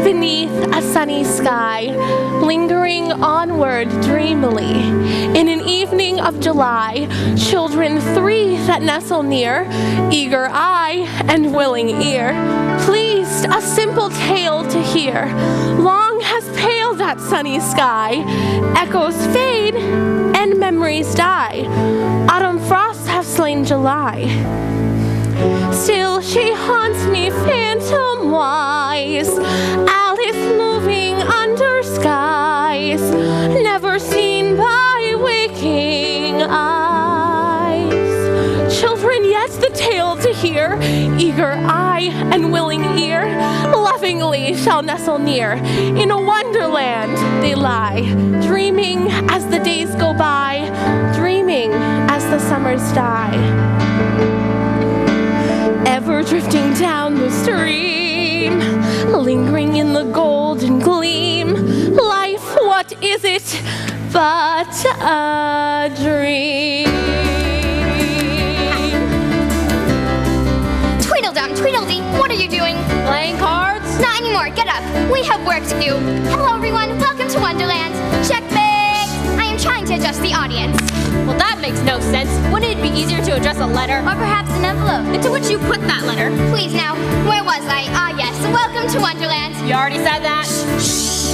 Beneath a sunny sky, lingering onward dreamily. In an evening of July, children three that nestle near, eager eye and willing ear, pleased a simple tale to hear. Long has paled that sunny sky, echoes fade and memories die. Autumn frosts have slain July. Still she haunts me phantom-wise, Alice moving under skies, never seen by waking eyes. Children yet the tale to hear, eager eye and willing ear, lovingly shall nestle near. In a wonderland they lie, dreaming as the days go by, dreaming as the summers die. Ever drifting down the stream, lingering in the golden gleam. Life, what is it but a dream? Tweedledum, Tweedledee, what are you doing? Playing cards? Not anymore, get up. We have work to do. Hello everyone, welcome to Wonderland. Checkmate! I am trying to adjust the audience. Well, that makes no sense. Wouldn't it be easier to address a letter? Or perhaps an envelope. Into which you put that letter? Please now, where was I? Ah yes, welcome to Wonderland. You already said that?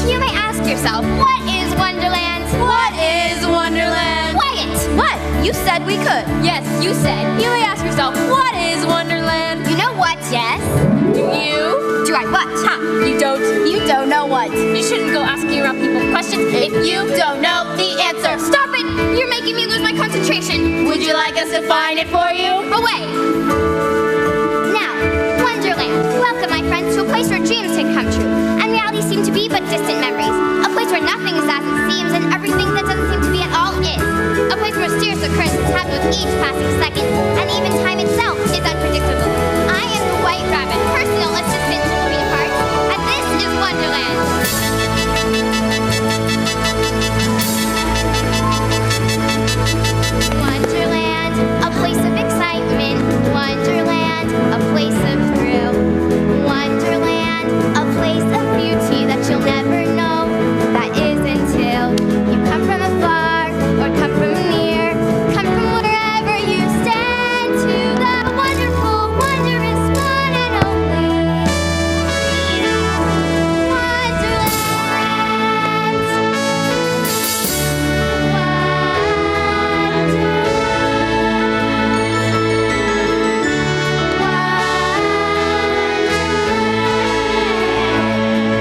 You may ask yourself, what is Wonderland? What is Wonderland? Quiet! What? You said we could. Yes, you said. You may ask yourself, what is Wonderland? You know what, yes? Do you? Do I what? Ha! You don't. You don't know what? You shouldn't go asking around people questions if you don't know the answer. Stop it! You're making me lose my concentration. Would you like us to find it for you? Away! Now, Wonderland. Welcome, my friends, to a place where dreams can come true, and reality seem to be but distant memories. A place where nothing is as it seems, and everything that doesn't seem to be at all is. A place where mysterious occurrences happen with each passing second, and even time itself is unpredictable. I am the White Rabbit, personal assistant to Sweetheart, and this is Wonderland. Wonderland, a place of excitement. Wonderland, a place of thrill. Wonderland, a place of beauty that you'll never know. That is until you come from afar or come from near. Come from wherever you stand to the wonderful, wondrous one and only Wonderland.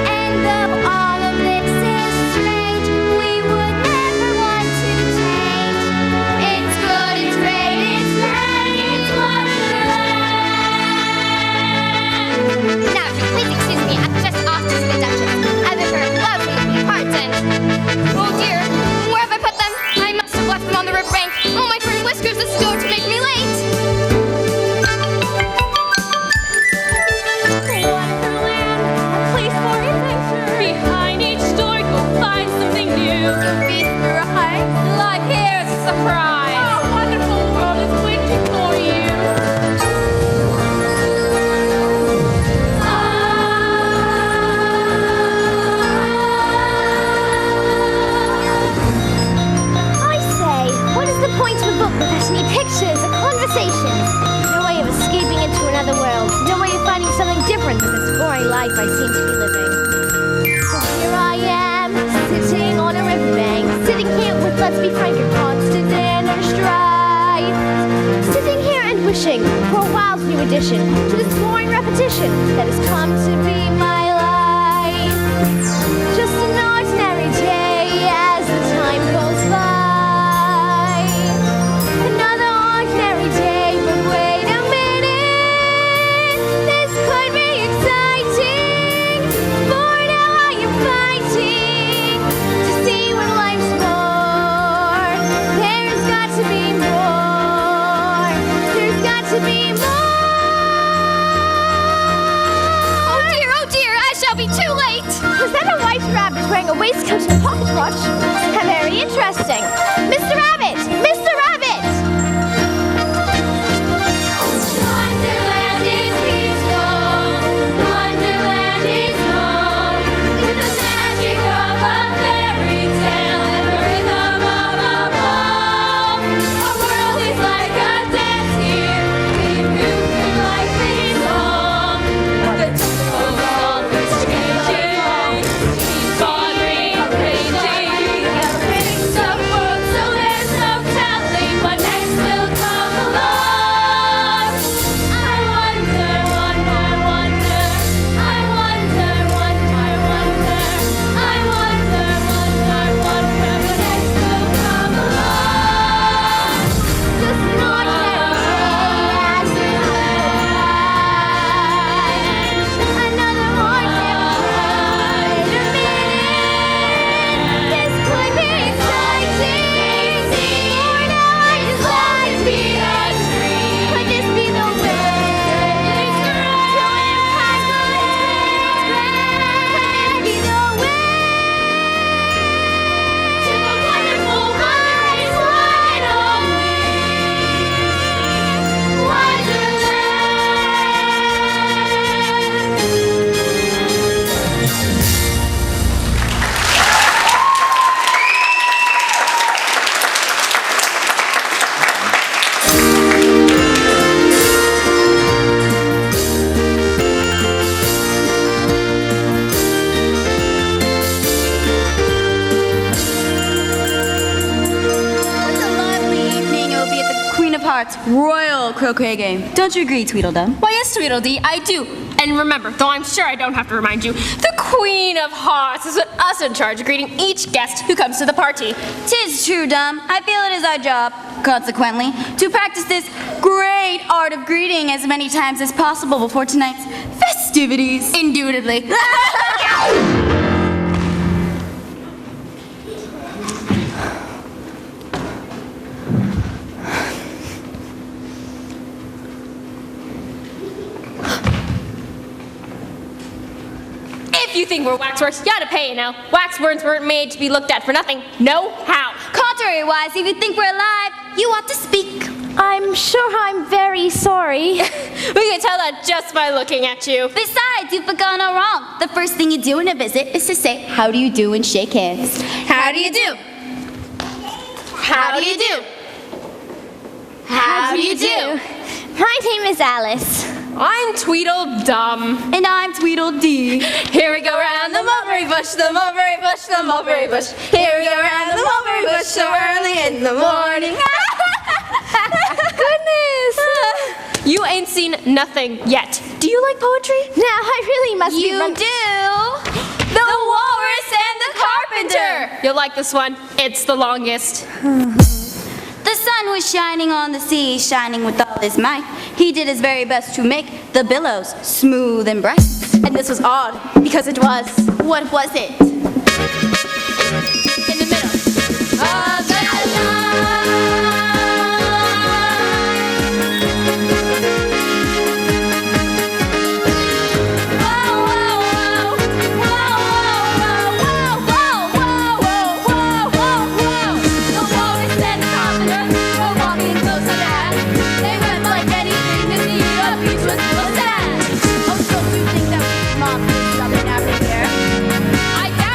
And though all of this is strange, we would never want to change. It's good, it's great, it's great, it's Wonderland. Now, please excuse me, I'm just off to see the Duchess. I've been her lovely sweethearts and... Oh dear, where have I put them? I must have left them on the riverbank. Oh, my friend Whiskers is going to make me late. Wonderland, a place for adventure. Behind each door, go find something new. Be right. Life here is a surprise. A wonderful world is waiting for you. I say, what is the point of a book without any pictures or conversations? No way of escaping into another world. No way of finding something different than this boring life I seem to be living. So here I am, sitting on a riverbank, sitting here with, let's be frank, a constant inner strife. Sitting here and wishing for a wild new addition to this boring repetition that has come to be my life. Just an ordinary day as the time goes by. Another ordinary day, but wait a minute. This could be exciting. For now I am fighting to see what life's for. There's got to be more. There's got to be more. is wearing a waistcoat and a pocket watch. How very interesting. Mr. Rabbit! Mr. Rabbit! Wonderland is peaceful. Wonderland is home. In the magic of a fairy tale and the rhythm of a poem. Our world is like a dance here. We move like this song. The tempo song is changing. Keep on rearranging. Mix up words so there's no telling what next will come along. I wonder, wonder, wonder. I wonder, wonder, wonder. I wonder, wonder, wonder what next will come along. Just an ordinary day as we another ordinary minute. This could be exciting. For now I just want to be a dream. Could this be the way? To impact could this be the way? To the wonderful wondrous wide What a lovely evening it will be at the Queen of Hearts Royal Croquet Game. Don't you agree, Tweedledum? Why, yes, Tweedledee, I do. And remember, though I'm sure I don't have to remind you, the Queen of Hearts is us in charge of greeting each guest who comes to the party. 'Tis true, Dum. I feel it is our job, consequently, to practice this great art of greeting as many times as possible before tonight's festivities. Indubitably. If you think we're waxworks, you gotta pay, you know. Waxworks weren't made to be looked at for nothing. No how. Contrary-wise, if you think we're alive, you ought to speak. I'm sure I'm very sorry. We can tell that just by looking at you. Besides, you've begun all wrong. The first thing you do in a visit is to say, how do you do, and shake hands. How do you do? How do you do? How do you do? My name is Alice. I'm Tweedledum. And I'm Tweedledee. Here we go round the mulberry bush, the mulberry bush, the mulberry bush. Here we go round the mulberry bush so early in the morning. Goodness! You ain't seen nothing yet. Do you like poetry? Now I really must be You run- do. The Walrus and the Carpenter. You'll like this one. It's the longest. The sun was shining on the sea, shining with all his might. He did his very best to make the billows smooth and bright. And this was odd because it was. What was it? In the middle of the I doubt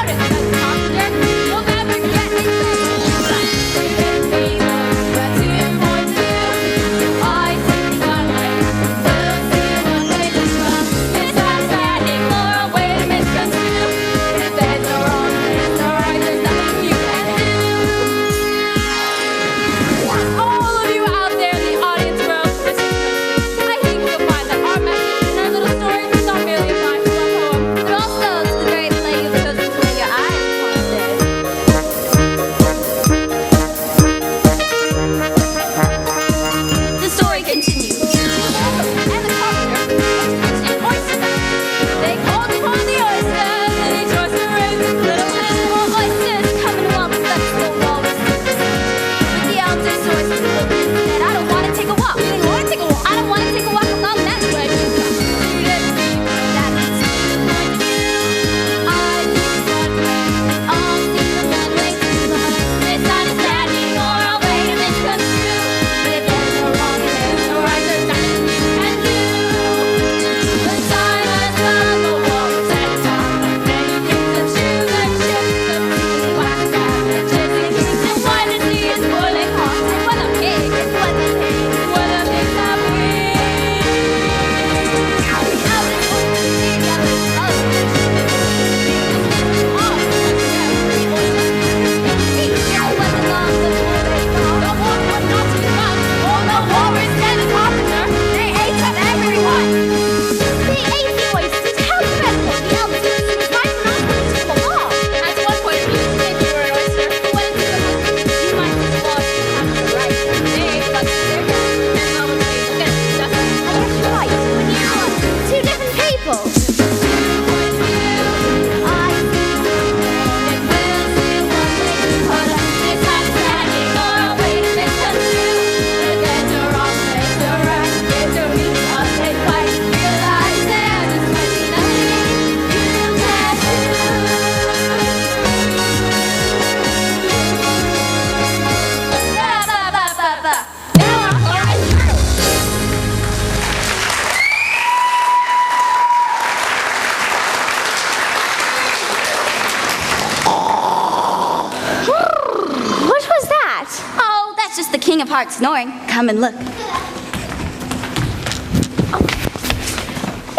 King of Hearts snoring. Come and look.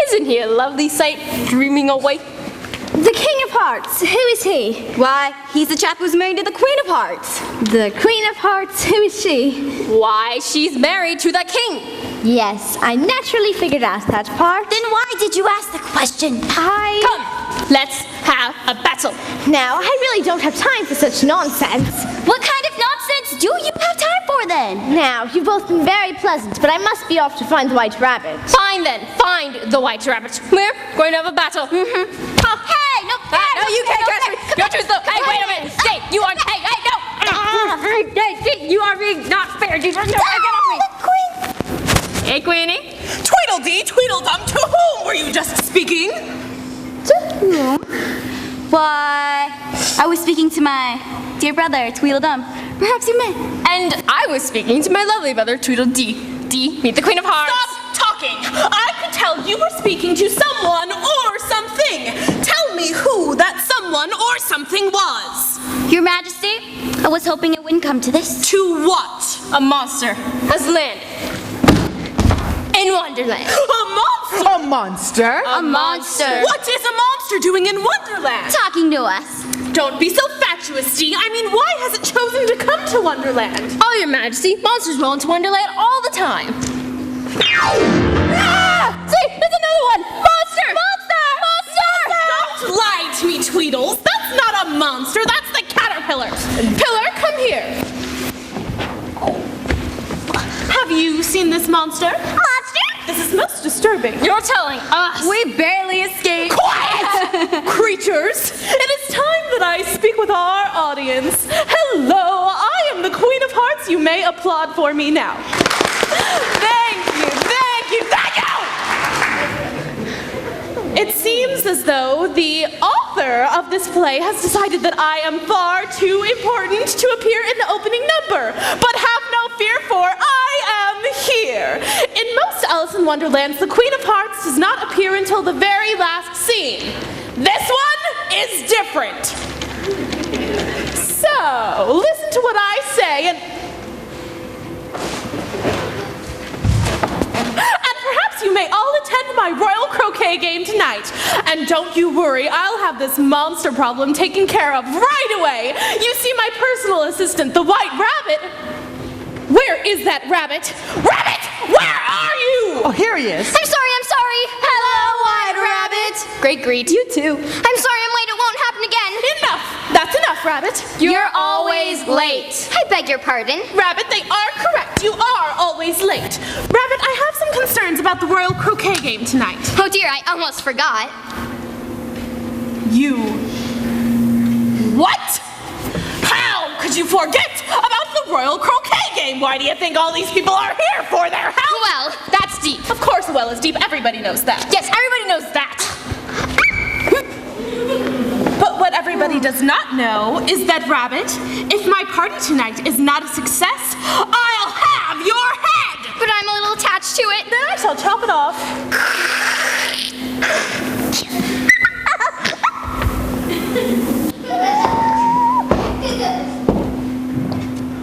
Isn't he a lovely sight, dreaming away? The King of Hearts, who is he? Why, he's the chap who's married to the Queen of Hearts. The Queen of Hearts, who is she? Why, she's married to the king. Yes, I naturally figured out that part. Then why did you ask the question? Come, let's have a battle. Now, I really don't have time for such nonsense. What kind of nonsense do you have time for then? Now, you've both been very pleasant, but I must be off to find the White Rabbit. Fine then, find the White Rabbit. We're going to have a battle. Hey, no, No, you can't catch me. You're too slow. Hey, wait a minute. Stay. You are. Hey, no. Hey, you are being not fair. You just get off me. Hey, Queenie. Tweedledee, Tweedledum, to whom were you just speaking? Why, I was speaking to my dear brother, Tweedledum. Perhaps you may. And I was speaking to my lovely brother, Tweedledee. D, meet the Queen of Hearts. Stop talking! I could tell you were speaking to someone or something. Tell me who that someone or something was. Your Majesty, I was hoping it wouldn't come to this. To what? A monster has landed in Wonderland. A monster? A monster? A monster. What is a monster doing in Wonderland? Talking to us. Don't be so fatuous, Dee. I mean, why has it chosen to come to Wonderland? Oh, Your Majesty, monsters roll into Wonderland all the time. See, there's another one. Monster! Don't lie to me, Tweedles. That's not a monster. That's the caterpillar. Pillar, come here. Have you seen this monster? Monster? This is most disturbing. You're telling us. We barely escaped. Quiet! Creatures, it is time that I speak with our audience. Hello, I am the Queen of Hearts. You may applaud for me now. Thank you, thank you, thank you! It seems as though the author of this play has decided that I am far too important to appear in the opening number. But have no fear, for I am here. In most Alice in Wonderlands, the Queen of Hearts does not appear until the very last scene. This one is different. So, listen to what I say and perhaps you may all attend my royal croquet game tonight. And don't you worry, I'll have this monster problem taken care of right away. You see, my personal assistant, the White Rabbit. Where is that rabbit? Rabbit, where are you? Oh, here he is. I'm sorry. Hello, White Rabbit. Great greet. You too. I'm sorry I'm late. It won't happen again. Enough. That's enough, Rabbit. You're always late. I beg your pardon. Rabbit, they are correct. You are always late. Rabbit, I have some concerns about the royal croquet game tonight. Oh dear, I almost forgot. You. What? How could you forget about the royal croquet game? Why do you think all these people are here for their help? Well, that's deep. Of course, well is deep. Everybody knows that. Yes, everybody knows that. But what everybody does not know is that, Rabbit, if my party tonight is not a success, I'll have your head! But I'm a little attached to it. Then I shall chop it off.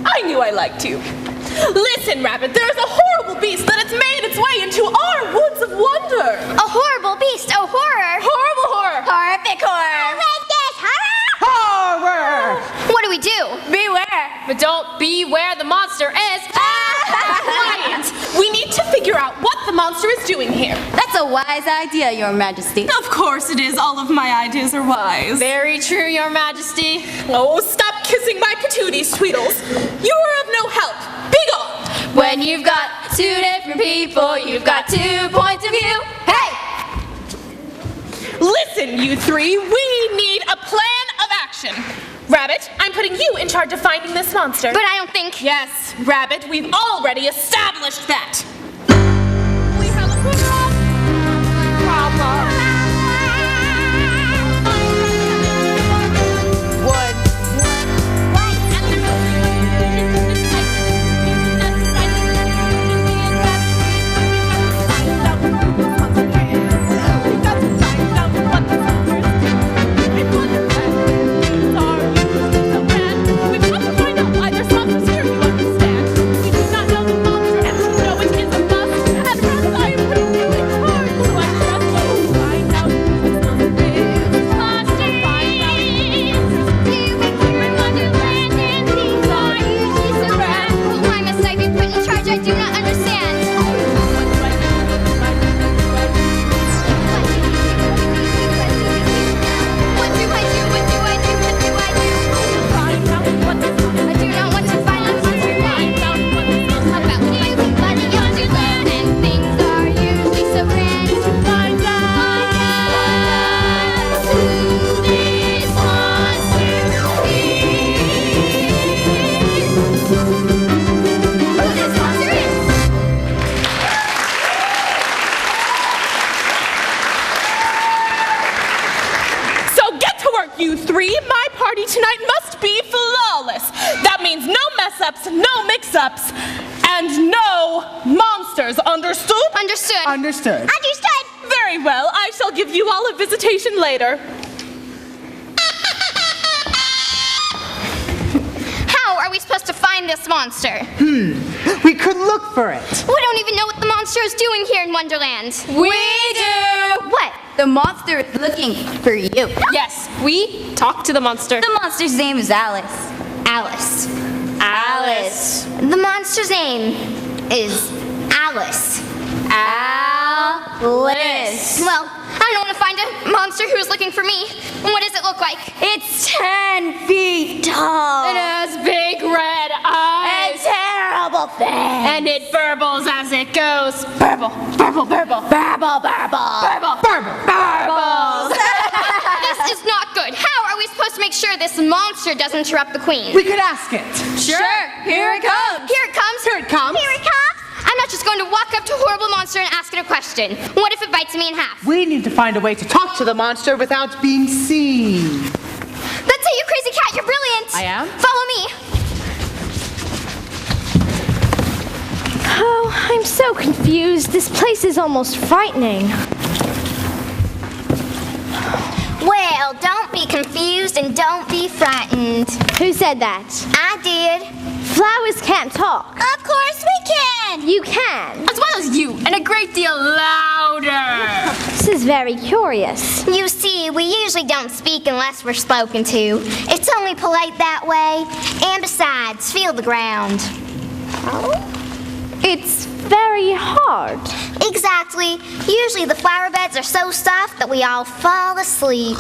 I knew I liked you. Listen, Rabbit, there's a horrible beast that has made its way into our woods of wonder. A horrible beast, a horror. Horrible horror. Horrific horror. Horror! What do we do? Beware. But don't be where the monster is. Quiet. We need to figure out what the monster is doing here. That's a wise idea, Your Majesty. Of course it is. All of my ideas are wise. Very true, Your Majesty. Oh, stop kissing my patooties, Tweedles. You are of no help. Be gone. When you've got two different people, you've got 2 points of view. Hey! Listen, you three, we need a plan of action. Rabbit, I'm putting you in charge of finding this monster. But I don't think. Yes, Rabbit, we've already established that. We have a problem. We mess-ups, no mix-ups, and no monsters. Understood? Understood. Understood. Understood. Very well. I shall give you all a visitation later. How are we supposed to find this monster? We could look for it. We don't even know what the monster is doing here in Wonderland. We do! What? The monster is looking for you. Yes, we talk to the monster. The monster's name is Alice. Alice. Alice. The monster's name is Alice. Alice. Well, I don't want to find a monster who's looking for me. What does it look like? It's 10 feet tall. It has big red eyes. terrible thing. And it burbles as it goes. Burble, burble, burble. Burble, burble. Burble, burble, burble. This is not good. How are we supposed to make sure this monster doesn't interrupt the queen? We could ask it. Sure, here it comes. Here it comes. Here it comes. Here it comes. I'm not just going to walk up to a horrible monster and ask it a question. What if it bites me in half? We need to find a way to talk to the monster without being seen. That's it, you crazy cat. You're brilliant. I am? Follow me. Oh, I'm so confused. This place is almost frightening. Well, don't be confused and don't be frightened. Who said that? I did. Flowers can't talk. Of course we can. You can. As well as you, and a great deal louder. This is very curious. You see, we usually don't speak unless we're spoken to. It's only polite that way. And besides, feel the ground. It's very hard. Exactly. Usually the flower beds are so soft that we all fall asleep.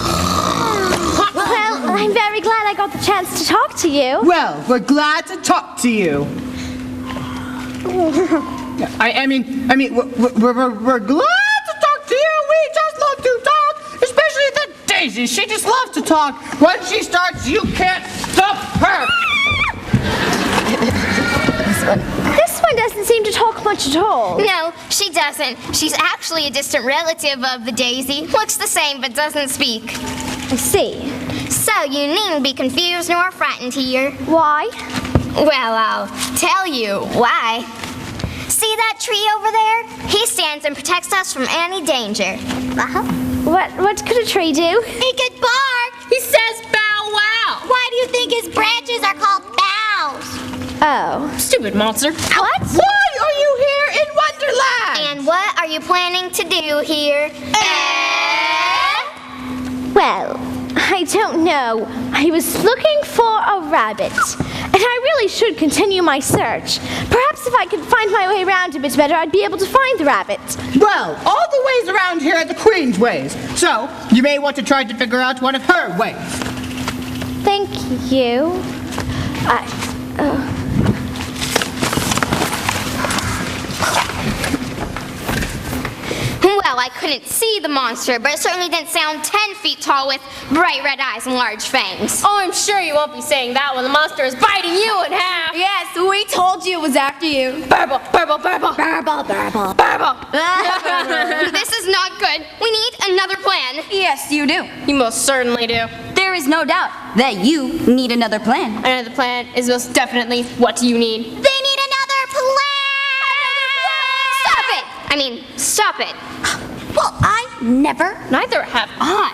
Well, I'm very glad I got the chance to talk to you. Well, we're glad to talk to you. I mean, we're glad to talk to you. We just love to talk, especially the Daisy. She just loves to talk. Once she starts, you can't stop her. This one doesn't seem to talk much at all. No, she doesn't. She's actually a distant relative of the daisy. Looks the same but doesn't speak. I see. So you needn't be confused nor frightened here. Why? Well, I'll tell you why. See that tree over there? He stands and protects us from any danger. Uh-huh. What could a tree do? He could bark. He says bow wow. Why do you think his branches are called boughs? Oh. Stupid monster. What? Why are you here in Wonderland? And what are you planning to do here? Well, I don't know. I was looking for a rabbit. And I really should continue my search. Perhaps if I could find my way around a bit better, I'd be able to find the rabbit. Well, all the ways around here are the Queen's ways. So, you may want to try to figure out one of her ways. Thank you. Well, I couldn't see the monster, but it certainly didn't sound 10 feet tall with bright red eyes and large fangs. Oh, I'm sure you won't be saying that when the monster is biting you in half. Yes, we told you it was after you. Burble, burble, burble. Burble, burble. Burble. This is not good. We need another plan. Yes, you do. You most certainly do. There is no doubt that you need another plan. Another plan is most definitely what do you need. They need another plan! Stop it! I mean, stop it. Well, I never. Neither have I.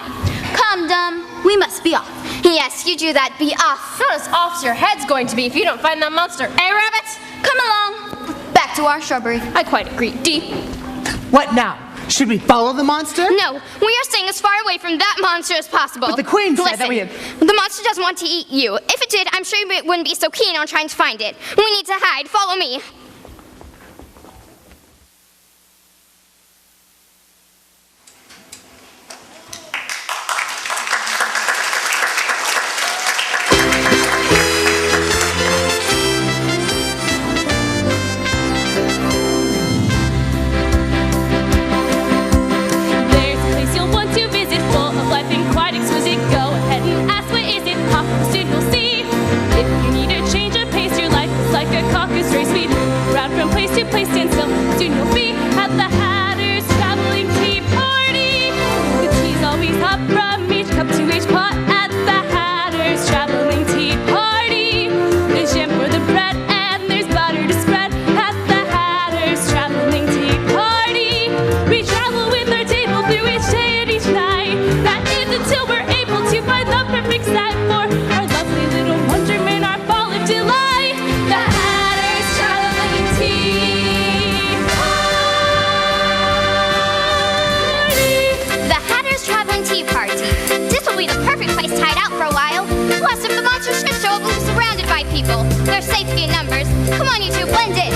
Come, Dumb. We must be off. Yes, you do that. Be off. Not as off as your head's going to be if you don't find that monster. Hey, rabbit! Come along. Back to our shrubbery. I quite agree. D. What now? Should we follow the monster? No, we are staying as far away from that monster as possible. But the Queen said Listen, that we had... The monster doesn't want to eat you. If it did, I'm sure you wouldn't be so keen on trying to find it. We need to hide. Follow me. There's a place you'll want to visit, full of life and quite exquisite. Go ahead and ask, what is it? Pop, soon you'll see. If you need a change of pace, your life is like a caucus race. We'd impressive. The monster should show up when we're surrounded by people. There's safety in numbers. Come on, you two, blend in.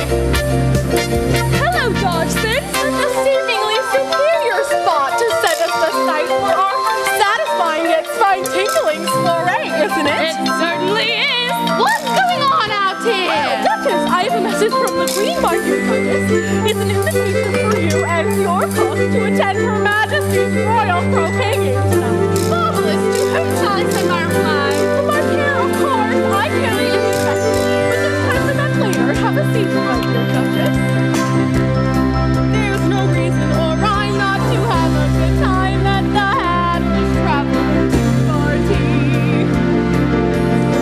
Hello, Dodgson. A seemingly superior spot to set us the sight for our satisfying yet spine-tingling soiree, isn't it? It certainly is. What's going on out here? Duchess, I have a message from the Queen, my dear Duchess. It's an invitation for you and your cook to attend Her Majesty's Royal Croquet game tonight. Marvelous. To whom shall I send my reply? To my care, of course. I carry in this message. But this time the next later, have a seat, my dear Duchess. There's no reason or rhyme not to have a good time at the Hatter's Traveling Party.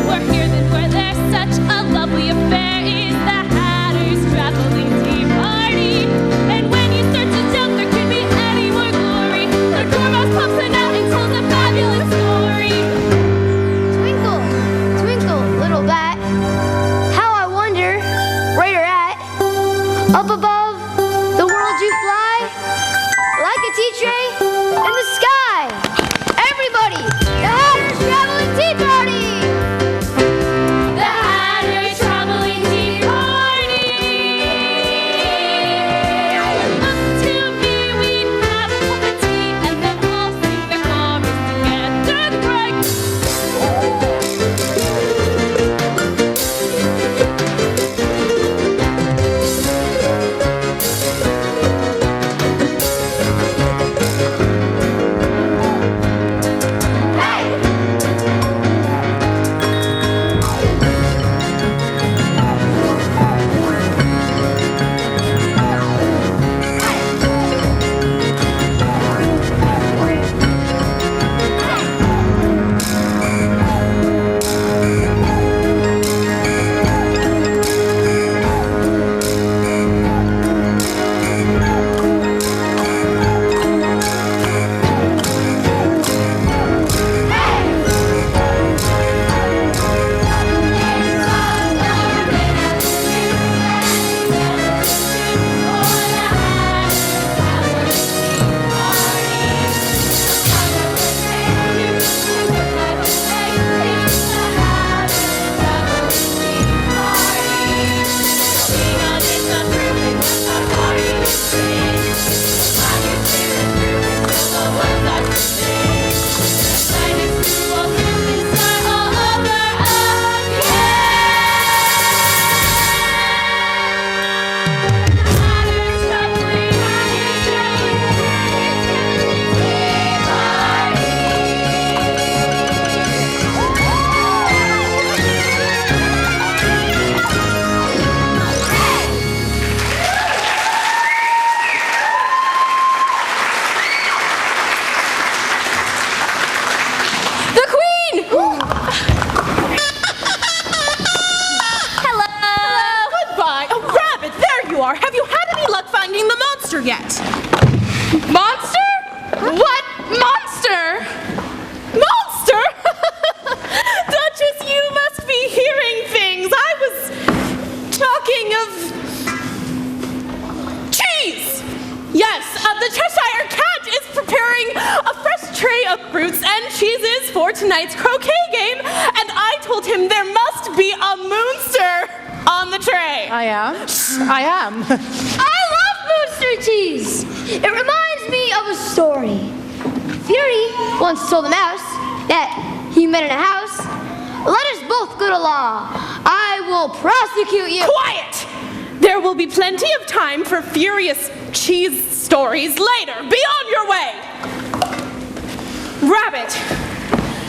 We're here then where there's such a lovely affair is the Hatter's Traveling Tea Party. And when you start to doubt there could be any more glory, the dormouse pops it out and tells a fabulous story. Twinkle, twinkle, little bat. How I wonder where you're at. Up above the world you fly, like a tea tray in the sky. Everybody, the Hatter's Traveling Tea Party! The Hatter's Traveling Tea Party. Up to me we'd have a cup of tea and then all sing the chorus together. Cry. yet. Monster? What monster? Monster? Duchess, you must be hearing things. I was talking of cheese. Yes, the Cheshire Cat is preparing a fresh tray of fruits and cheeses for tonight's croquet game, and I told him there must be a moonster on the tray. I am. I love Moonster cheese. It reminds me of a story. Fury once told a mouse that he met in a house. Let us both go to law. I will prosecute you. Quiet! There will be plenty of time for furious cheese stories later. Be on your way! Rabbit,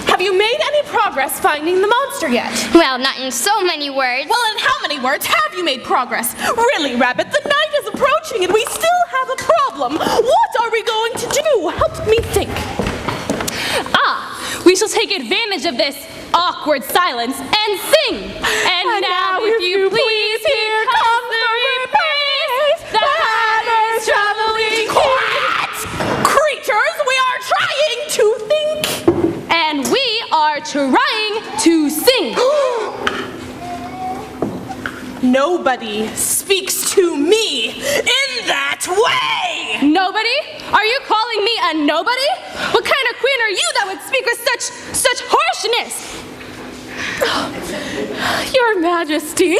have you made any progress finding the monster yet? Well, not in so many words. Well, in how many words have you made progress? Really, Rabbit, the night is approaching and we still have a problem. What are we going to do? Help me think. We shall take advantage of this awkward silence and sing. And now, if you please, here comes the reprise. The Hatter's traveling. Quiet! Creatures, we are trying to think. And we are trying to sing. Nobody speaks to me in that way! Nobody? Are you calling me a nobody? What kind of queen are you that would speak with such harshness? Your Majesty,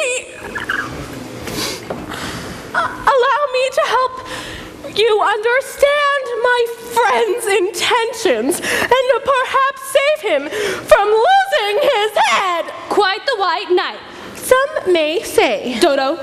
allow me to help you understand my friend's intentions and to perhaps save him from losing his head. Quite the white knight. Some may say, Dodo.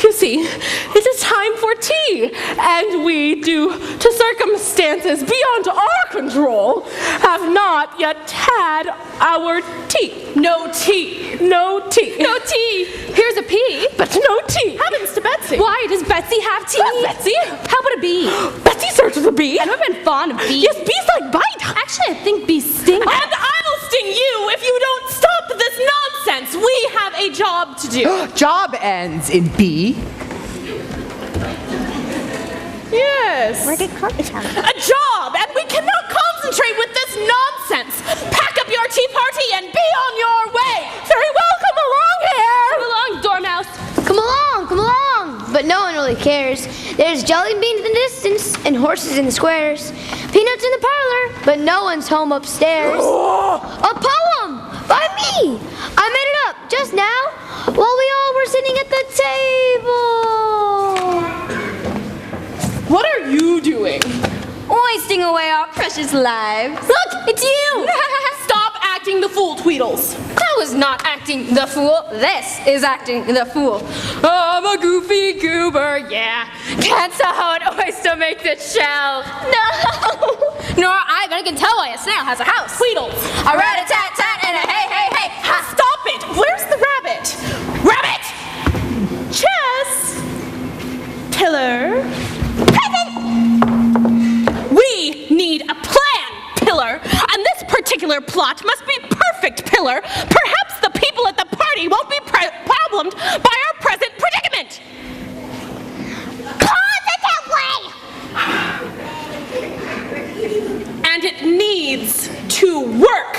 you see, it is time for tea, and we, due to circumstances beyond our control, have not yet had our tea. No tea. No tea. No tea. Here's a P. But no tea. Happens to Betsy. Why, does Betsy have tea? Betsy? How about a bee? Betsy searches a bee. I've never been fond of bees. Yes, bees like bite. Actually, I think bees sting. And I will sting you if you don't stop this nonsense. We have a job to do. Job ends in B. Yes. Where did Carpet come? A job, and we cannot concentrate with this nonsense. Pack up your tea party and be on your way. Very well, come along here. Come along, Dormouse. Come along, come along. But no one really cares. There's jelly beans in the distance and horses in the squares. Peanuts in the parlor, but no one's home upstairs. A poem by me. I made it up just now while we all were sitting at the table. What are you doing? Wasting away our precious lives. Look, it's you. Stop acting the fool, Tweedles. I was not acting the fool. This is acting the fool. I'm a goofy goober, yeah. Can't tell how an oyster makes its shell. No. Nor I, but I can tell why a snail has a house. Tweedles. A rat-a-tat-tat and a hey-hey-hey. Ha. Stop it. Where's the rabbit? Rabbit! Chess. Pillar. We need a plan, Pillar, and this particular plot must be perfect, Pillar. Perhaps the people at the party won't be problemed by our present predicament. Positively! And it needs to work.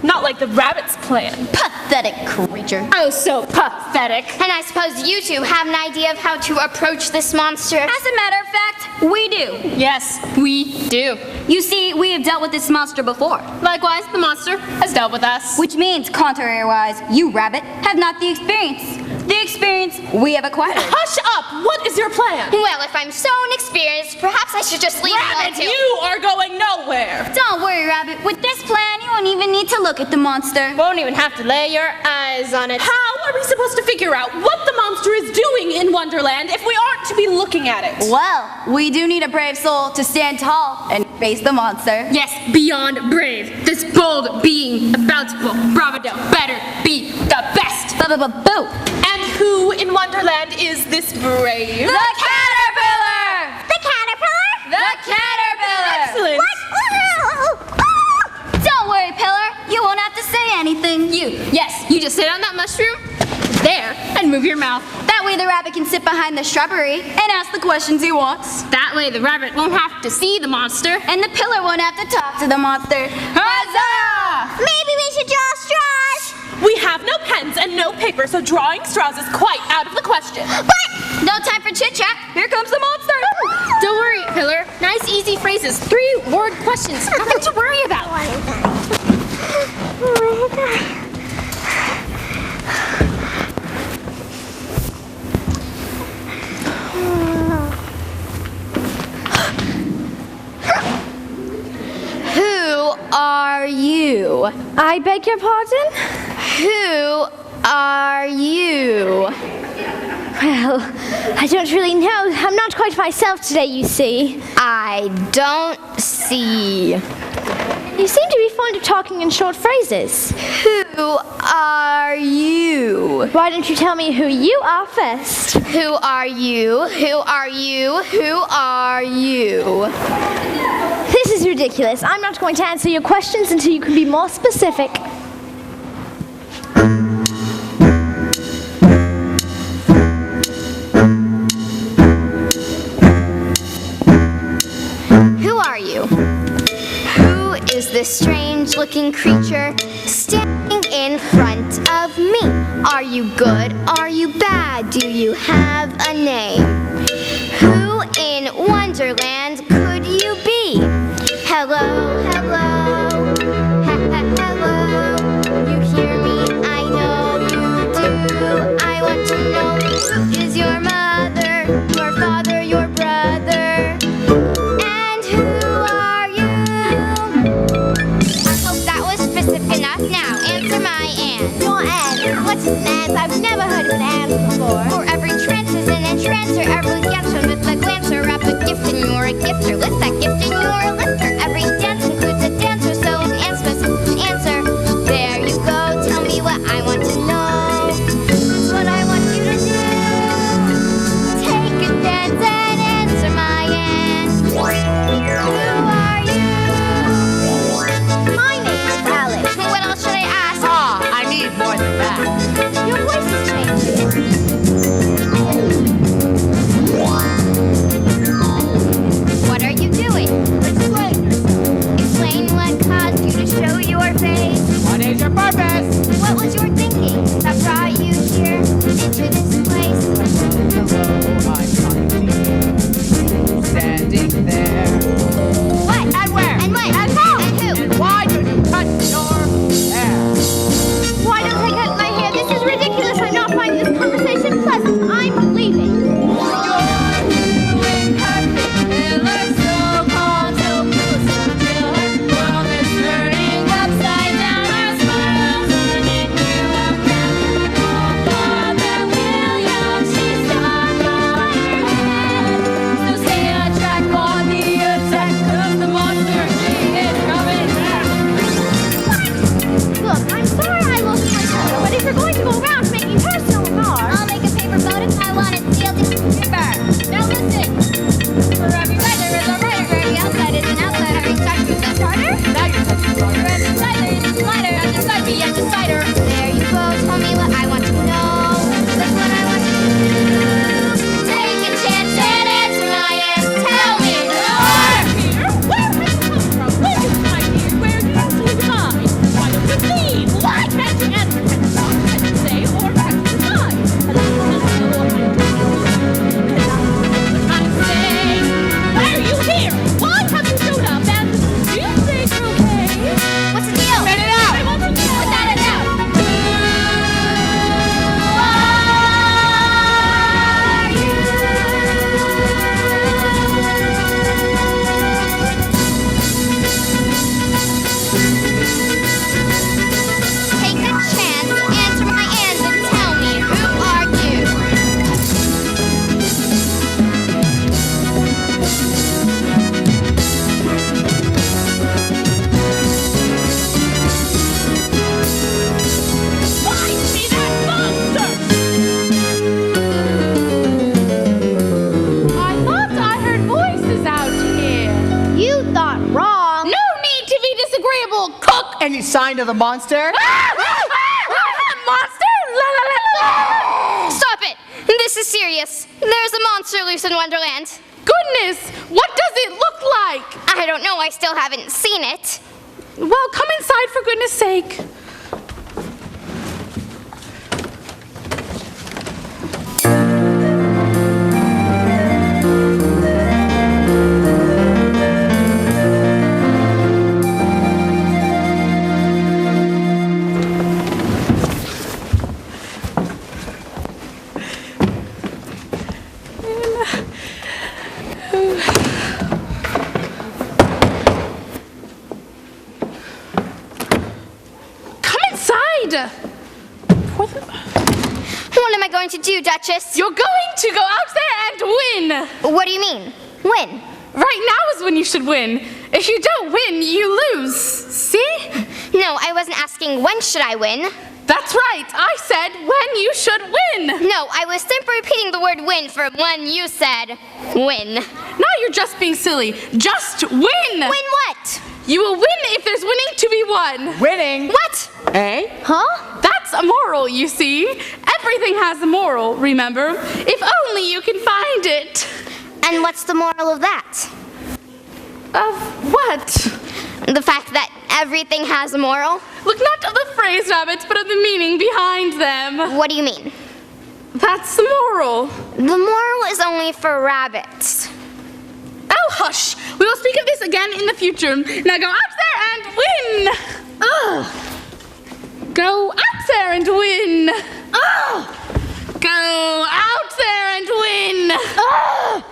Not like the rabbit's plan. Pathetic creature. Oh, so pathetic. And I suppose you two have an idea of how to approach this monster. As a matter of fact, we do. Yes, we do. You see, we have dealt with this monster before. Likewise, the monster has dealt with us. Which means, contrary-wise, you, rabbit, have not the experience. The experience we have acquired. Hush up! What is your plan? Well, if I'm so inexperienced, perhaps I should just leave it Rabbit, to you are going nowhere. Don't worry, Rabbit. With this plan, you won't even need to look at the monster. Won't even have to lay your eyes on it. How are we supposed to figure out what the monster is doing in Wonderland if we aren't to be looking at it? Well, we do need a brave soul to stand tall and face the monster. Yes, beyond brave. This bold being, the bountiful bravado, better be the best. Boo! And who in Wonderland is this brave? The caterpillar! The caterpillar? The caterpillar! Excellent. Don't worry, Pillar. You won't have to say anything. You just sit on that mushroom there and move your mouth. That way the rabbit can sit behind the shrubbery and ask the questions he wants. That way the rabbit won't have to see the monster. And the pillar won't have to talk to the monster. Huzzah! Maybe we should draw straws. We have no pens and no paper, so drawing straws is quite out of the question. But No time for chit-chat. Here comes the monster. Don't worry, Pillar. Nice, easy phrases. 3-word questions. Nothing to worry about. Who are you? I beg your pardon? Who are you? Well, I don't really know. I'm not quite myself today, you see. I don't see. You seem to be fond of talking in short phrases. Who are you? Why don't you tell me who you are first? Who are you? Who are you? Who are you? This is ridiculous. I'm not going to answer your questions until you can be more specific. Who are you? Who is this strange-looking creature standing in front of me? Are you good? Are you bad? Do you have a name? Who in Wonderland could you be? Hello, hello, hello. Any sign of the monster? Monster? La, la, la, la. Stop it! This is serious. There's a monster loose in Wonderland. Goodness, what does it look like? I don't know, I still haven't seen it. Well, come inside for goodness sake. What am I going to do, Duchess? You're going to go out there and win. What do you mean? Win? Right now is when you should win. If you don't win, you lose. See? No, I wasn't asking when should I win. That's right. I said when you should win. No, I was simply repeating the word win for when you said win. Now you're just being silly. Just win. Win what? You will win if there's winning to be won. Winning. What? Eh? Huh? That's a moral, you see. Everything has a moral, remember? If only you can find it. And what's the moral of that? Of what? The fact that everything has a moral? Look not at the phrase, rabbits, but at the meaning behind them. What do you mean? That's the moral. The moral is only for rabbits. Oh, hush. We will speak of this again in the future. Now go out there and win. Ugh. Go out there and win. Ugh. Go out there and win. Ugh.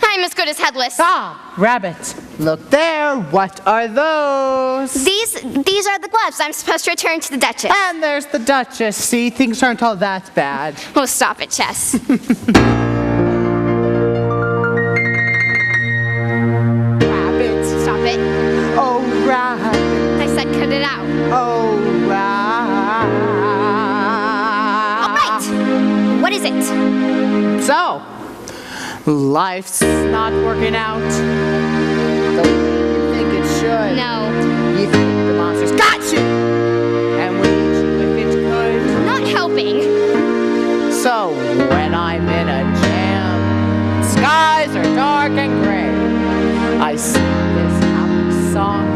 I'm as good as headless. Ah, rabbits. Look there. What are those? These are the gloves I'm supposed to return to the Duchess. And there's the Duchess. See, things aren't all that bad. Oh, stop it, Chess. Rabbits. Stop it. Oh, rabbit. I said cut it out. Oh, rabbit. All right. What is it? So, life's not working out the way you think it should. No. You think the monster's got you, and will eat you if it could. Not helping. So, when I'm in a jam, skies are dark and gray, I sing this happy song,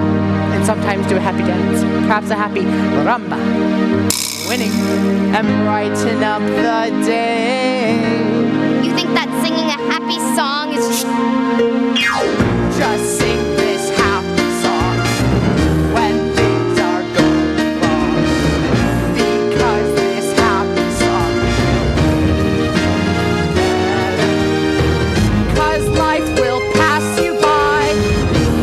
and sometimes do a happy dance, perhaps a happy rumba, winning and brighten up the day. You think that singing a happy song is Just sing this happy song when things are going wrong, because this happy song, 'cause life will pass you by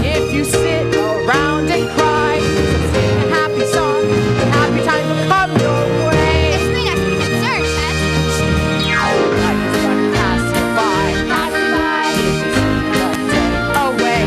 if you sit around and cry. So sing a happy song, and happy times will come your way. it's me next to be concerned, Chess. Life is gonna pass you by, pass you by. If you see the day away.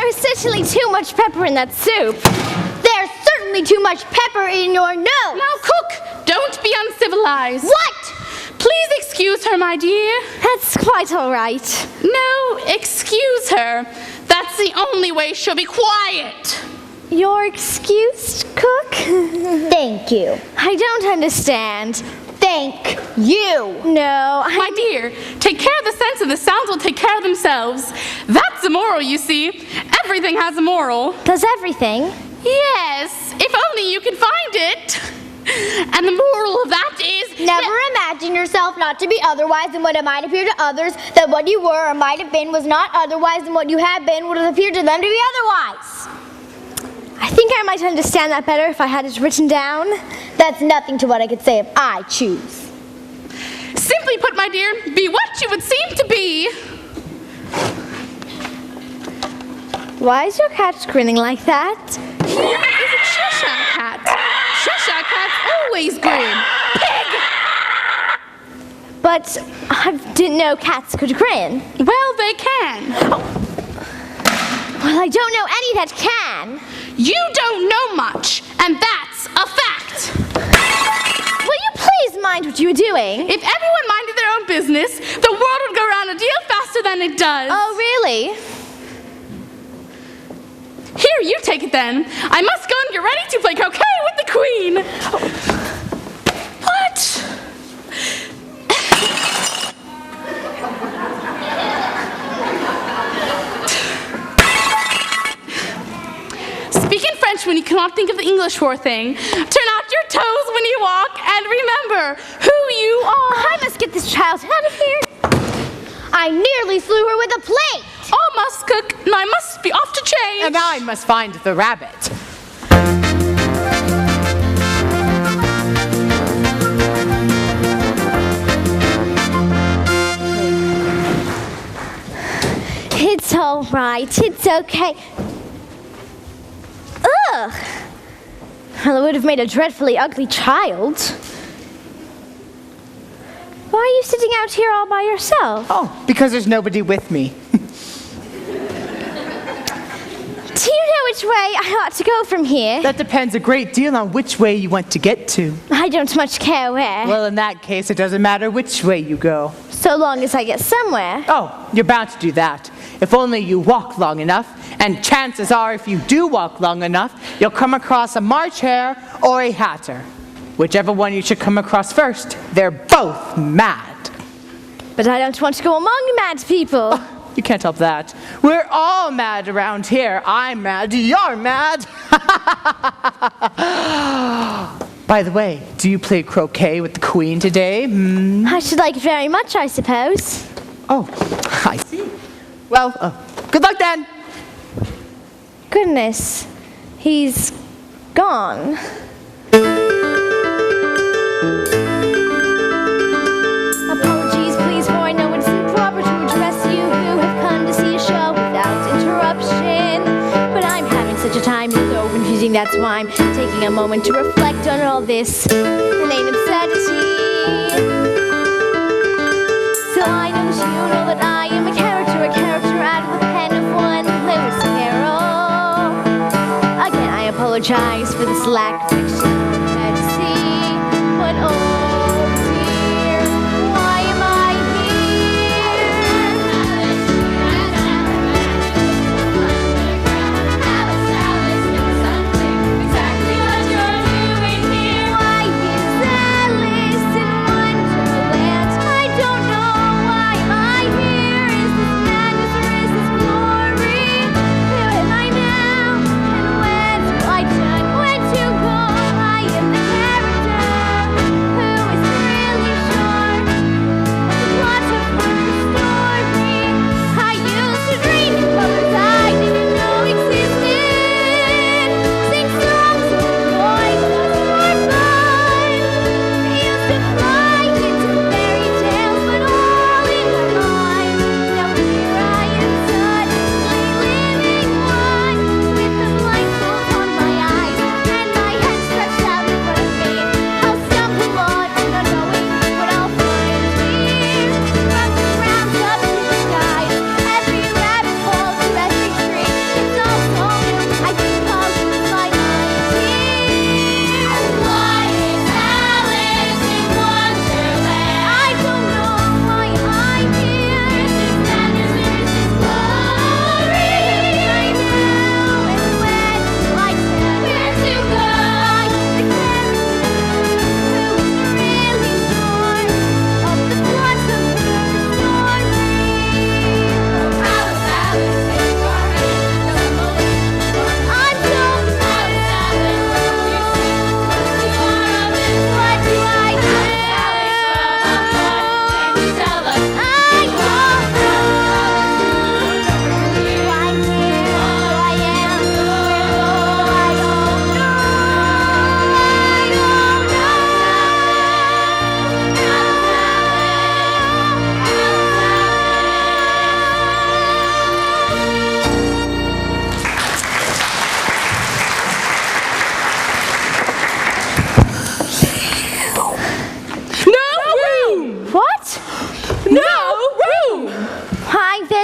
There is certainly too much pepper in that soup. There's certainly too much pepper in your nose. Now, cook, don't be uncivilized. What? Please excuse her, my dear. That's quite all right. No, excuse her. That's the only way she'll be quiet. You're excused, cook? Thank you. I don't understand. Thank you. No, My dear, take care of the sense and the sounds will take care of themselves. That's the moral, you see. Everything has a moral. does everything? Yes, if only you can find it. And the moral of that is... Never imagine yourself not to be otherwise than what it might appear to others, that what you were or might have been was not otherwise than what you have been would have appeared to them to be otherwise. I think I might understand that better if I had it written down. That's nothing to what I could say if I choose. Simply put, my dear, be what you would seem to be. Why is your cat grinning like that? Here is a Cheshire cat. Cheshire cats always grin. Pig! But I didn't know cats could grin. Well, they can. Well, I don't know any that can. You don't know much, and that's a fact. Will you please mind what you were doing? If everyone minded their own business, the world would go around a deal faster than it does. Oh, really? Here, you take it then. I must go and get ready to play croquet with the queen. What? Speak in French when you cannot think of the English for a thing. Turn out your toes when you walk, and remember who you are. I must get this child out of here. I nearly slew her with a plate. All must cook, and I must be off to change. And I must find the rabbit. It's all right. It's okay. Ugh. Well, it would have made a dreadfully ugly child. Why are you sitting out here all by yourself? Oh, because there's nobody with me. Do you know which way I ought to go from here? That depends a great deal on which way you want to get to. I don't much care where, Well, in that case, it doesn't matter which way you go. so long as I get somewhere. Oh, you're bound to do that. If only you walk long enough, and chances are if you do walk long enough, you'll come across a March hare or a hatter. Whichever one you should come across first, they're both mad. But I don't want to go among mad people. You can't help that. We're all mad around here. I'm mad, you're mad. By the way, do you play croquet with the queen today? I should like it very much, I suppose. Oh, I see. Well, good luck then. Goodness, he's gone. Apologies, please, for I know it's improper to address you who have come to see a show without interruption. But I'm having such a time, it's so confusing, that's why I'm taking a moment to reflect on all this inane absurdity. So I know that you know that I am a character out of the pen of one Lewis Carroll. Again, I apologize for this lack of fiction courtesy, but oh dear, why am I here? Why is Alice in Wonderland? I don't know. Why am I here? Is this madness or is this glory? Who am I now? And where do I turn? Where to go? I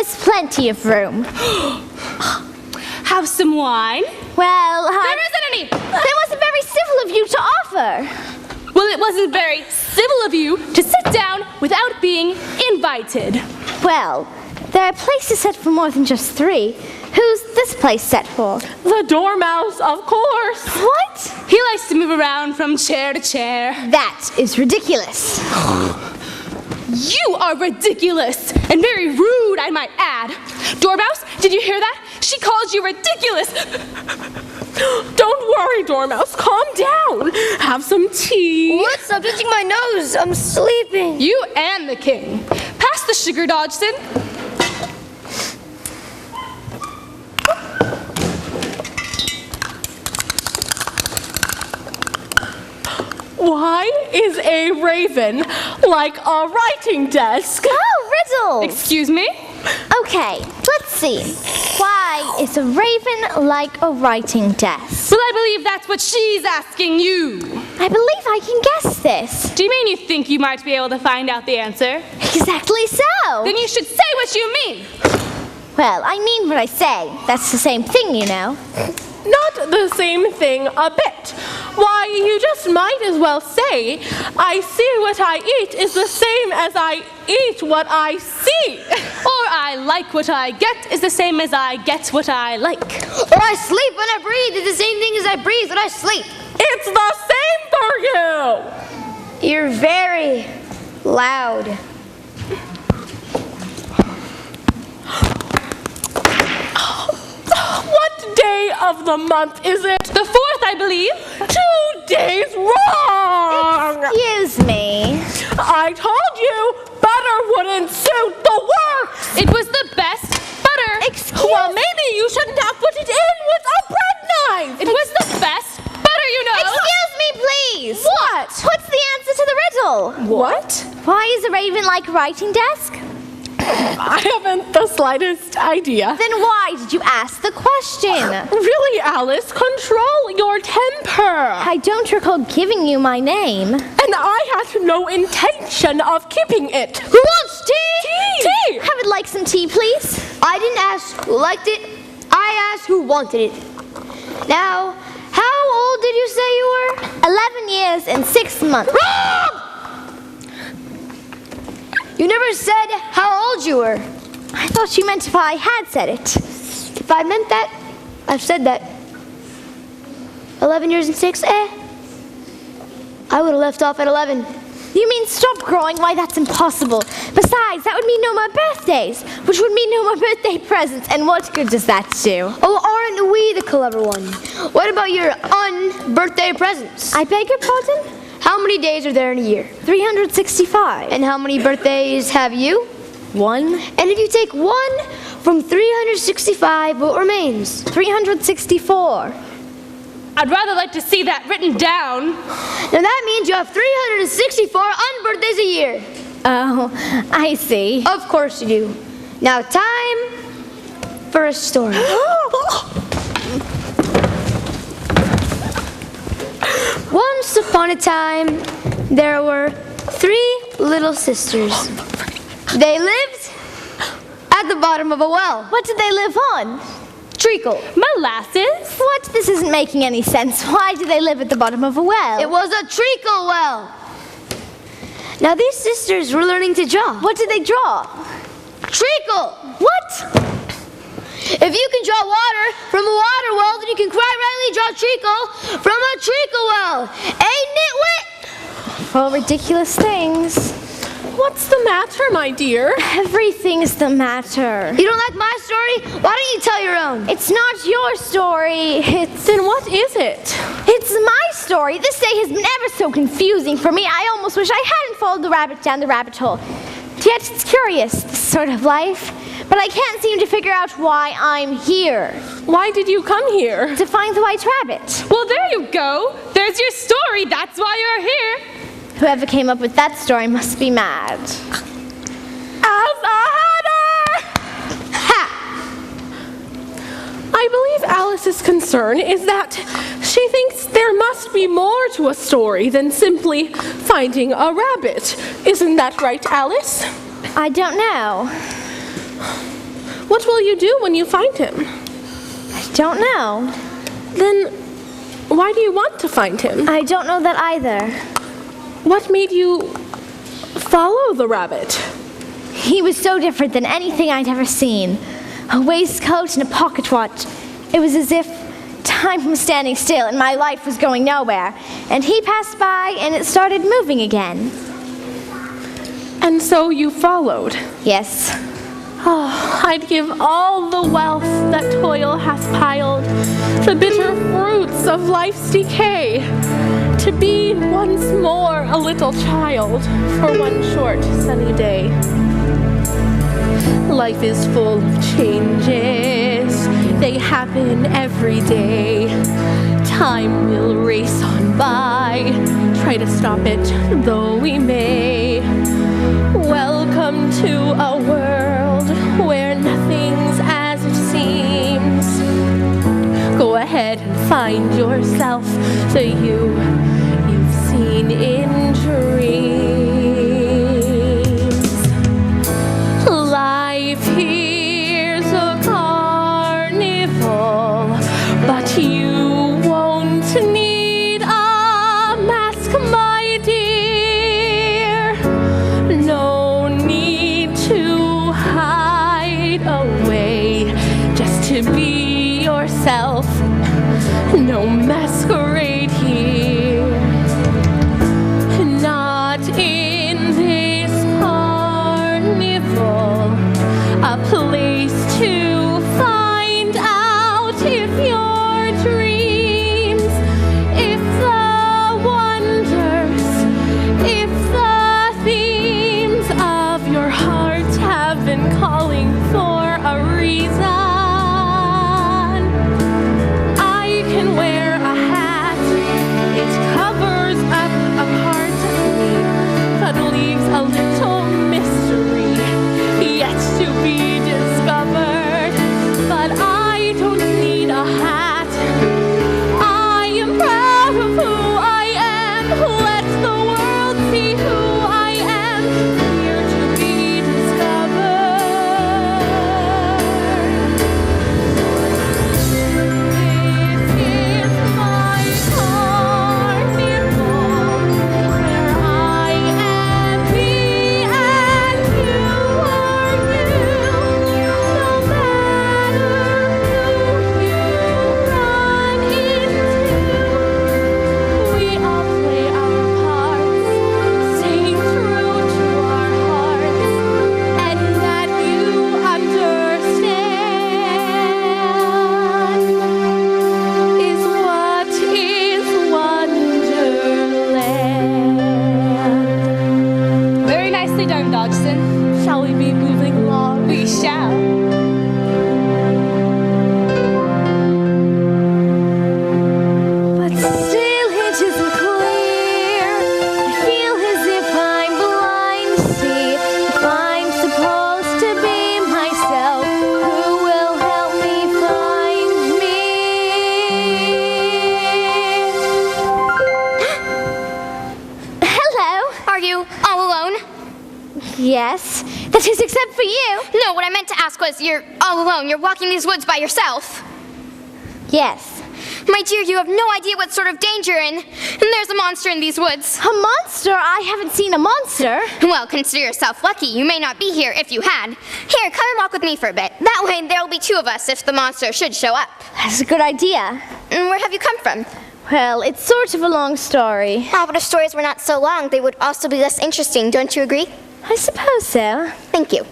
is plenty of room. Have some wine? Well, There isn't any! that wasn't very civil of you to offer. Well, it wasn't very civil of you to sit down without being invited. Well, there are places set for more than just 3. Who's this place set for? The Dormouse, of course. What? He likes to move around from chair to chair. That is ridiculous. You are ridiculous and very rude, I might add. Dormouse, did you hear that? She called you ridiculous. Don't worry, Dormouse. Calm down. Have some tea. What? Stop touching my nose. I'm sleeping. You and the king. Pass the sugar, Dodgson. Why is a raven like a writing desk? Oh, riddle. Excuse me? Okay, let's see. Why is a raven like a writing desk? Well, I believe that's what she's asking you. I believe I can guess this. Do you mean you think you might be able to find out the answer? Exactly so. Then you should say what you mean. Well, I mean what I say. That's the same thing, you know. Not the same thing a bit. Why, you just might as well say, I see what I eat is the same as I eat what I see. Or I like what I get is the same as I get what I like. Or I sleep when I breathe is the same thing as I breathe when I sleep. It's the same for you. You're very loud. What day of the month is it? The 4th, I believe. 2 days wrong. Excuse me. I told you butter wouldn't suit the work. It was the best butter. Well, maybe you shouldn't have put it in with a bread knife. It was the best butter, you know. Excuse me, please. What? What's the answer to the riddle? What? Why is a raven like a writing desk? I haven't the slightest idea. Then why did you ask the question? Really, Alice, control your temper. I don't recall giving you my name. And I had no intention of keeping it. Who wants tea? Tea! I would like some tea, please. I didn't ask who liked it. I asked who wanted it. Now, how old did you say you were? 11 years and 6 months. Wrong! You never said how old you were. I thought you meant if I had said it. If I meant that, I've said that. 11 years and 6, I would have left off at 11. You mean stop growing? Why, that's impossible. Besides, that would mean no more birthdays, which would mean no more birthday presents. And what good does that do? Oh, aren't we the clever one? What about your un-birthday presents? I beg your pardon? How many days are there in a year? 365. And how many birthdays have you? 1, And if you take 1 from 365, what remains? 364. I'd rather like to see that written down. Now that means you have 364 un-birthdays a year. Oh, I see. Of course you do. Now time for a story. Once upon a time, there were 3 little sisters. They lived at the bottom of a well. What did they live on? Treacle. Molasses? What? This isn't making any sense. Why do they live at the bottom of a well? It was a treacle well. Now these sisters were learning to draw. What did they draw? Treacle. What? If you can draw water from a water well, then you can quite rightly draw treacle from a treacle well. Ain't it wit? All ridiculous things. What's the matter, my dear? Everything's the matter. You don't like my story? Why don't you tell your own? It's not your story. Then what is it? It's my story. This day has been ever so confusing for me. I almost wish I hadn't followed the rabbit down the rabbit hole. Yet it's curious, this sort of life. But I can't seem to figure out why I'm here. Why did you come here? To find the white rabbit. Well, there you go. There's your story. That's why you're here. Whoever came up with that story must be mad. As a hatter! Ha! I believe Alice's concern is that she thinks there must be more to a story than simply finding a rabbit. Isn't that right, Alice? I don't know. What will you do when you find him? I don't know. Then why do you want to find him? I don't know that either. What made you follow the rabbit? He was so different than anything I'd ever seen. A waistcoat and a pocket watch. It was as if time was standing still and my life was going nowhere. And he passed by and it started moving again. And so you followed. Yes. Oh, I'd give all the wealth that toil has piled, the bitter fruits of life's decay, to be once more a little child for one short sunny day. Life is full of changes, they happen every day. Time will race on by, try to stop it though we may. Welcome to a world where nothing's as it seems. Go ahead and find yourself the you you've seen in dreams. Life here's a carnival, but you won't need a mask, my dear. No need to hide away, just to be yourself. No masquerade here, not in this carnival. A place to find out if your dreams, if the wonders, if the themes of your heart have been calling for a reason. I can wear a hat, it covers up a part of me, but leaves a little mystery yet to be discovered. But I don't need a hat, I am proud of who I am. Let the world see who I am, here to be discovered. This is my carnival, where I am me and you are you. No matter who you run into, we all play our parts, staying true to our hearts, and that you understand is what is Wonderland. Very nicely done, Dodgson. Shall we be moving along? We shall. But still it isn't clear. I feel as if I'm blind. See, if I'm supposed to be myself, who will help me find me? Hello. Are you all alone? Yes, that is except for you. No, what I meant to ask was, you're all alone. You're walking these woods by yourself. Yes. My dear, you have no idea what sort of danger you're in. And there's a monster in these woods. A monster? I haven't seen a monster. Well, consider yourself lucky. You may not be here if you had. Here, come and walk with me for a bit. That way there'll be two of us if the monster should show up. That's a good idea. And where have you come from? Well, it's sort of a long story. Ah, but if stories were not so long, they would also be less interesting. Don't you agree? I suppose so. Thank you.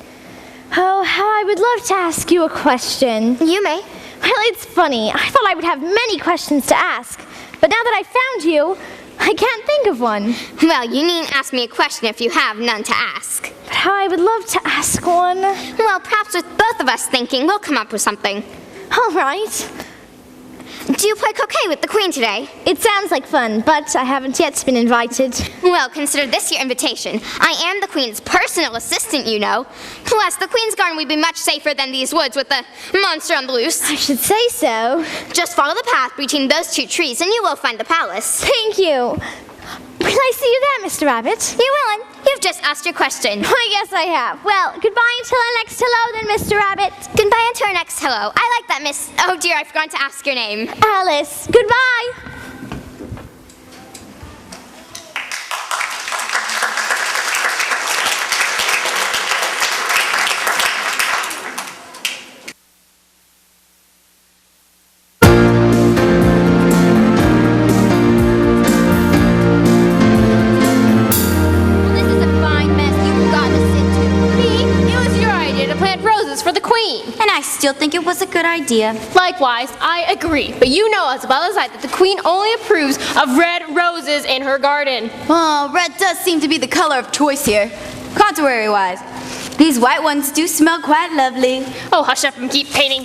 Oh, how I would love to ask you a question. You may. Well, it's funny. I thought I would have many questions to ask. But now that I found you, I can't think of one. Well, you needn't ask me a question if you have none to ask. But how I would love to ask one. Well, perhaps with both of us thinking, we'll come up with something. All right. Do you play croquet with the Queen today? It sounds like fun, but I haven't yet been invited. Well, consider this your invitation. I am the Queen's personal assistant, you know. Plus, the Queen's garden would be much safer than these woods with the monster on the loose. I should say so. Just follow the path between those two trees and you will find the palace. Thank you. Will I see you there, Mr. Rabbit? You will, and You've just asked your question. I guess I have. Well, goodbye until our next hello then, Mr. Rabbit. Goodbye until our next hello. I like that, Miss... Oh dear, I forgot to ask your name. Alice. Goodbye. And I still think it was a good idea. Likewise, I agree. But you know as well as I that the queen only approves of red roses in her garden. Oh, red does seem to be the color of choice here. Contrary-wise, these white ones do smell quite lovely. Oh, hush up and keep painting.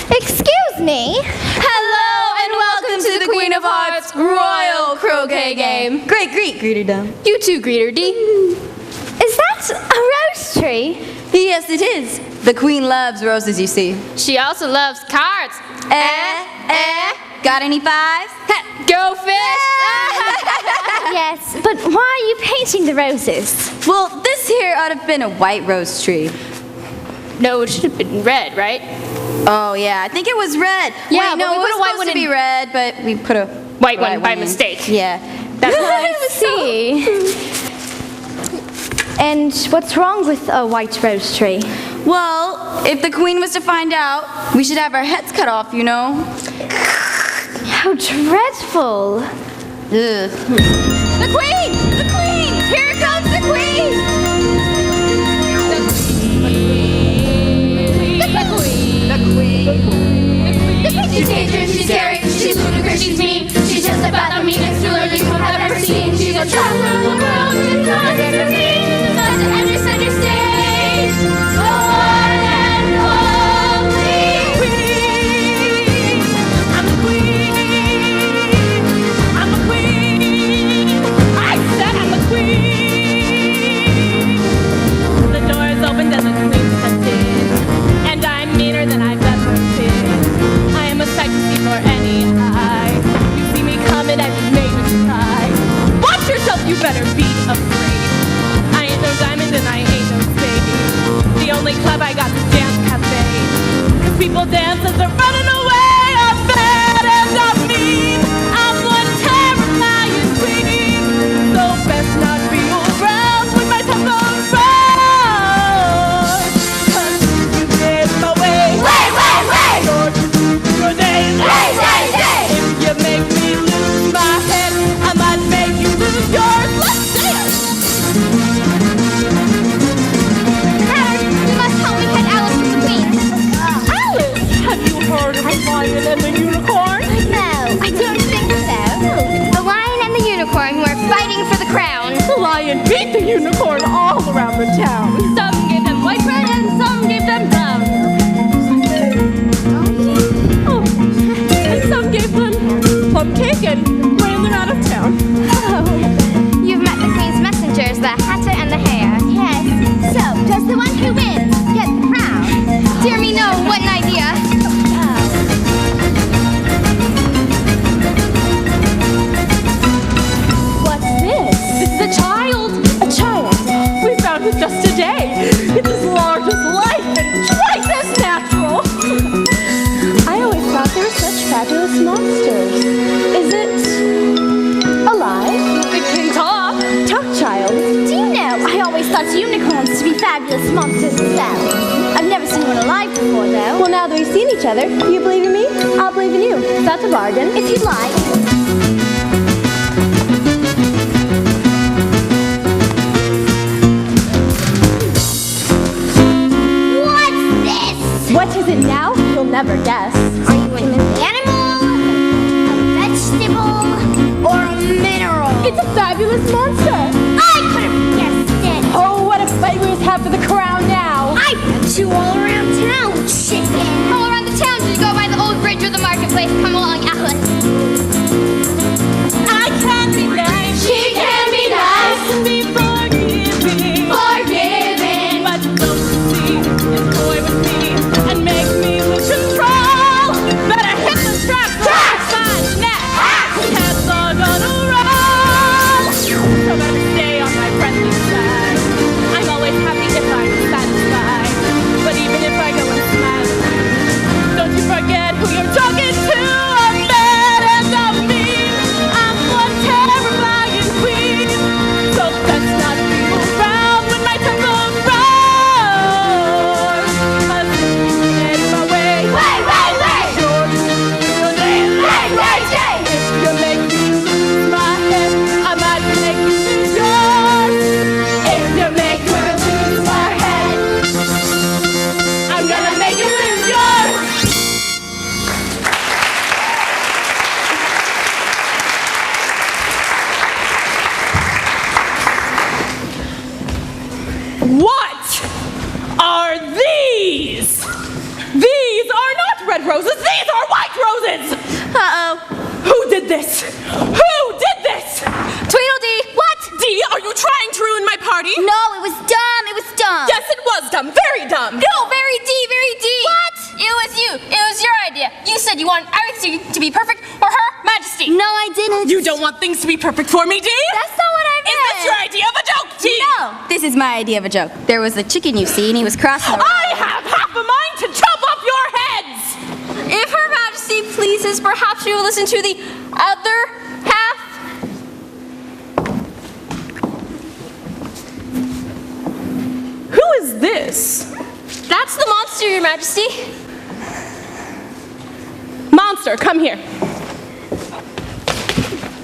Excuse me. Hello and welcome to the Queen of Hearts Royal Croquet Game. Great greet, Greeterdom. You too, Greeter D. Is that a rose tree? Yes, it is. The queen loves roses, you see. She also loves cards. Got any fives? Go fish! Yes, but why are you painting the roses? Well, this here ought to have been a white rose tree. No, it should have been red, right? Oh, yeah, I think it was red. Yeah, Wait, but no, we it put was a white supposed one to be in- red, but we put a White one by in. mistake. Yeah. That's I see. And what's wrong with a white rose tree? Well, if the queen was to find out, we should have our heads cut off, you know? How dreadful. Ugh. The queen! The queen! Here comes the queen! She's dangerous, she's scary, she's ludicrous, she's mean. She's just about the meanest ruler you have ever seen. She's a traveler of the world, it's not to see. Not to enter center stage. The one and only queen. I'm the queen. I'm the queen. I said I'm the queen. The door is opened and the queen steps in, and I'm meaner than I've ever been. I am a sight to see for any eye. You see me coming and you made me cry. Watch yourself, you better be afraid. I ain't no diamond and I ain't no spade. The only club I got is Dance Cafe. 'Cause people dance as they're running away. I'm bad and I'm mean. I'm one terrifying queen. So best not be around when my temper runs. 'Cause you get my way. Your name. If you make me lose my head, I might make you lose yours. Let's dance. You must help me get Alice from the queen. Alice, have you heard of the lion and the unicorn? No, I don't think so. The lion and the unicorn were fighting for the crown. The lion beat the unicorn all around the town. Some gave them white bread and some gave them brown. Oh, and some gave them plum cake and ran them out of town. You've met the queen's messengers, the hatter and the hare. Yes. So, does the one who wins get the crown? Dear me, no, what an idea. What's this? This is a child. A child. We found it just today. It's as large as life and twice as natural. I always thought they were such fabulous monsters. Is it alive? It can talk. Talk, child. Do you know, I always thought unicorns to be fabulous monsters themselves. I've never seen one alive before, though. Well, now that we've seen each other, you believe in me, I'll believe in you. That's a bargain. If you'd like. What's this? What is it now? You'll never guess. Are you an animal, a vegetable, or a mineral? It's a fabulous monster. I could have guessed it. Oh, what a fight we must have for the crown now. I bet you all around town, chicken. All around the town, did you go by the old bridge or the marketplace? Come along, Alice. I can be nice. She can be nice, Be forgiving. forgiving. But don't see is toy with me and make me lose control. Better hit the track. Find the net. Cats are gonna roses. These are white roses. Uh-oh. Who did this? Who did this? Tweedledee! What? Dee, are you trying to ruin my party? No, it was dumb. It was dumb. Yes, it was dumb. Very dumb. No, very D, very D. What? It was you. It was your idea. You said you wanted everything to be perfect for Her Majesty. No, I didn't. You don't want things to be perfect for me, Dee? That's not what I meant. Is this your idea of a joke, Dee? No, this is my idea of a joke. There was a chicken, you see, and he was crossing the road. I have half a mind to chop off your heads! If Her Majesty pleases, perhaps you will listen to the other half. Who is this? That's the monster, Your Majesty. Monster, come here.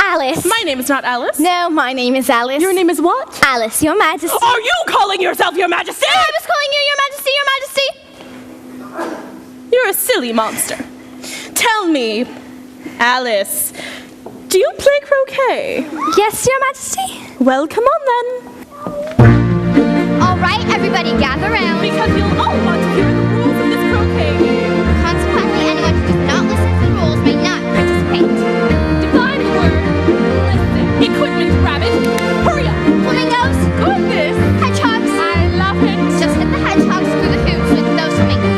Alice. My name is not Alice. No, my name is Alice. Your name is what? Alice, Your Majesty. Are you calling yourself Your Majesty? I was calling you Your Majesty, Your Majesty. You're a silly monster. Tell me, Alice, do you play croquet? Yes, Your Majesty. Well, come on then. All right, everybody gather round. Because you'll all want to hear the rules of this croquet game. Consequently, anyone who does not listen to the rules may not participate. Define word. Listen. Equipment, rabbit. Hurry up. Flamingos, Goodness. hedgehogs. I love it. Just hit the hedgehogs through the hoops with those flamingos.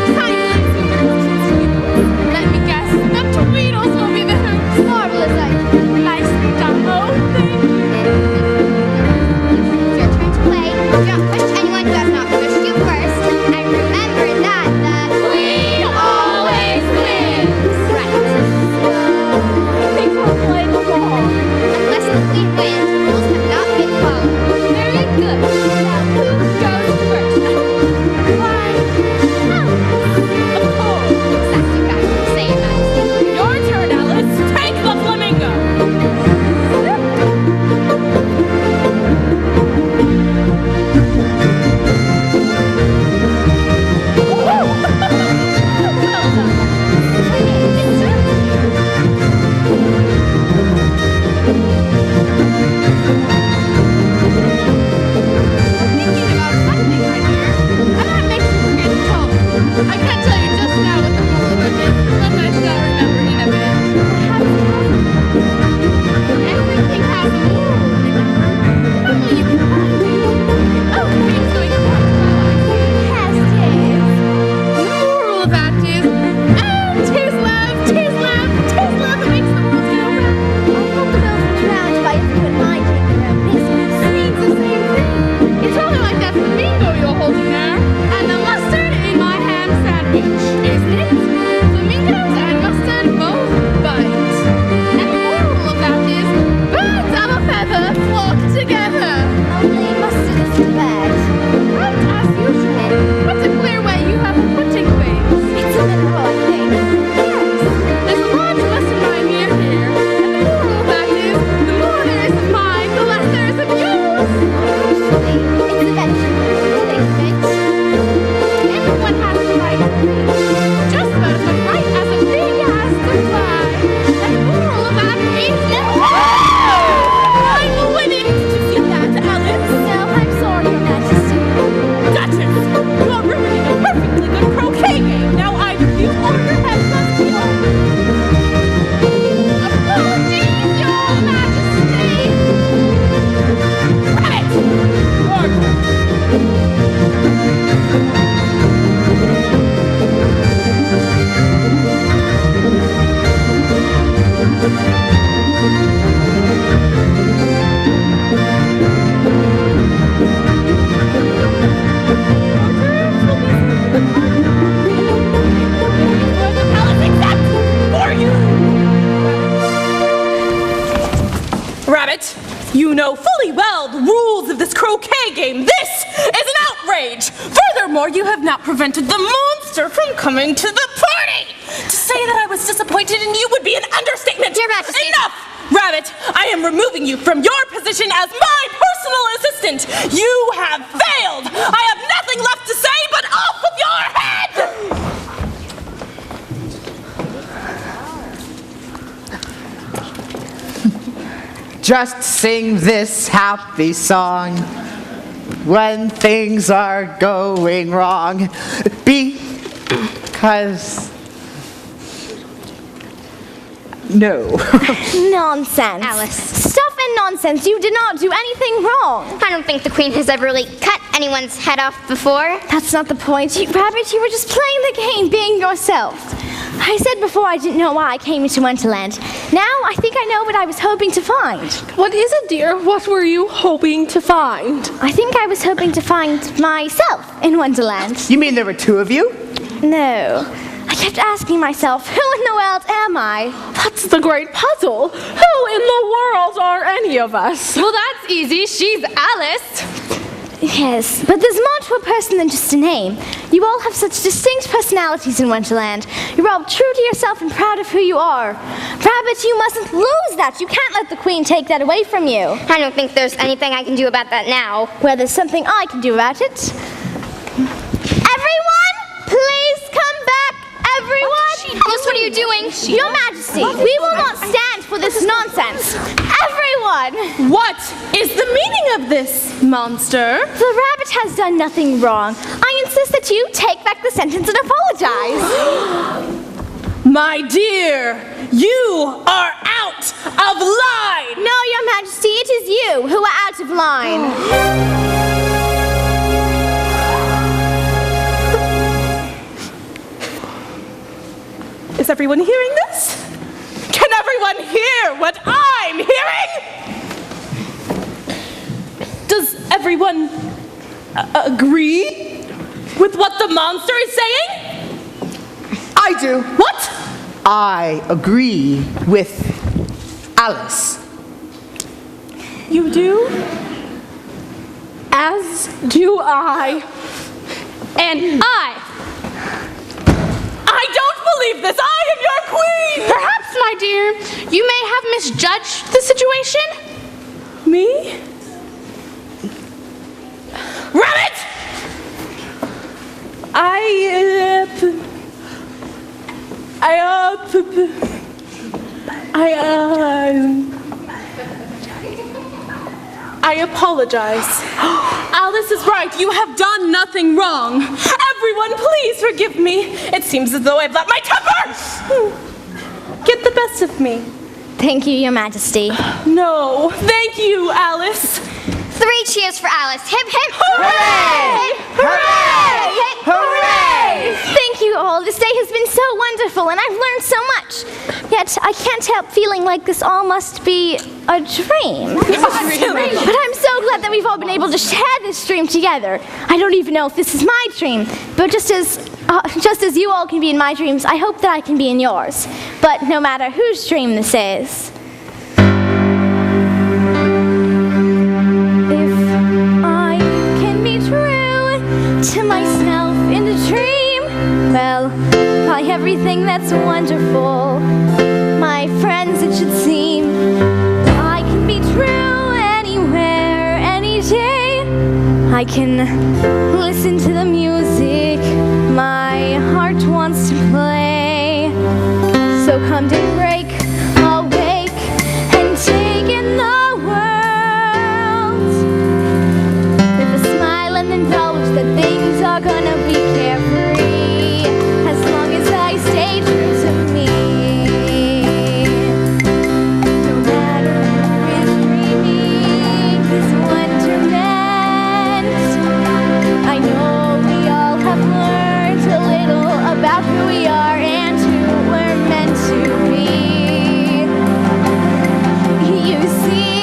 Let me guess. The Tweedles will be the hoops. Marvelous idea. Nicely done. Oh, thank you. It's your turn to play. Do not push anyone who has not pushed you first. And remember that the queen always wins. Right. Think we'll play the ball. Unless the queen wins, rules have not been followed. Very good. Now who goes first? Why? Of course. Exactly right. Say it, Majesty. Your turn, Alice. Take the flamingo. I can't tell you just now what the rule of it is, but I shall remember in a bit. Everything has a rule, remember? If only you can find it. Oh, Queen's going to talk about The moral of that is, tis love, tis love, tis love that makes the world go round. I thought the world was round by everyone minding their own business. Means the same thing. It's only like that flamingo you're holding there, and the mustard in my ham sandwich, isn't it? Flamingos and mustard both bite. And the moral of that is, birds of a feather flock together. Only mustard is too bad. Right, as usual. What's a clear way you have of putting things? It's a mineral, I think. Yes, there's a large mustard mine near here, and the moral of that is, the more there is of mine, the less there is of yours. Actually, it's a vegetable. Think of it. Everyone has the right to think. Just about as much right as a bee has to fly. And the moral of that is I'm winning. Did you see that, Alice? No, I'm sorry, Your Majesty. Duchess, you are ruining a perfectly good croquet game. Now I refuse order and must be on. Apologies, Your Majesty. Rabbit! Your turn. Rabbit, you know fully well the rules of this croquet game. This is an outrage. Furthermore, you have not prevented the monster from coming to the party. To say that I was disappointed in you would be an understatement. Your Majesty. Enough! Rabbit, I am removing you from your position as my personal assistant. You have failed. I have nothing left to say but off with your head! Just sing this happy song when things are going wrong. Because No. Nonsense. Alice. Stuff and nonsense. You did not do anything wrong. I don't think the queen has ever really cut anyone's head off before. That's not the point. Rabbit, you were just playing the game, being yourself. I said before I didn't know why I came into Wonderland. Now I think I know what I was hoping to find. What is it, dear? What were you hoping to find? I think I was hoping to find myself in Wonderland. You mean there were two of you? No. I kept asking myself, who in the world am I? That's the great puzzle. Who in the world are any of us? Well, that's easy. She's Alice. Yes, but there's more to a person than just a name. You all have such distinct personalities in Wonderland. You're all true to yourself and proud of who you are. Rabbit, you mustn't lose that. You can't let the queen take that away from you. I don't think there's anything I can do about that now. Well, there's something I can do about it. Everyone, please come back. Everyone! Alice, what are you doing? Your Majesty, we will not stand for this nonsense. Everyone! What is the meaning of this, monster? The rabbit has done nothing wrong. I insist that you take back the sentence and apologize. My dear, you are out of line! No, Your Majesty, it is you who are out of line. Is everyone hearing this? Can everyone hear what I'm hearing? Does everyone agree with what the monster is saying? I do. What? I agree with Alice. You do? As do I. And I. I don't believe this! I am your queen! Perhaps, my dear, you may have misjudged the situation. Me? Rabbit! I apologize. Alice is right. You have done nothing wrong. Everyone, please forgive me. It seems as though I've let my temper get the best of me. Thank you, Your Majesty. No, thank you, Alice. 3 cheers for Alice. Hip, hip. Hooray! Hooray! Hooray! Thank you all. This day has been so wonderful, and I've learned so much. Yet I can't help feeling like this all must be a dream. But I'm so glad that we've all been able to share this dream together. I don't even know if this is my dream, but just as you all can be in my dreams, I hope that I can be in yours. But no matter whose dream this is, if I can be true to myself in a dream, well, by everything that's wonderful, my friends, it should seem, I can be true anywhere, any day. I can listen to the music my heart wants to play. So come daybreak, I'll wake and take in the world with a smile and then knowledge that things are gonna be carefree as long as I stay true to me. No matter who is dreaming this wonderment, I know we all have learned a little about who we are and who we're meant to be. You see,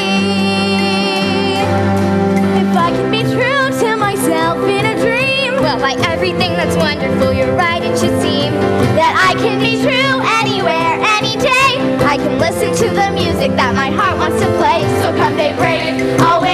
if I can be true to myself in a dream, Well, by everything that's wonderful, you're right, it should seem that I can be true anywhere, any day. I can listen to the music that my heart wants to play. So come daybreak, I'll wake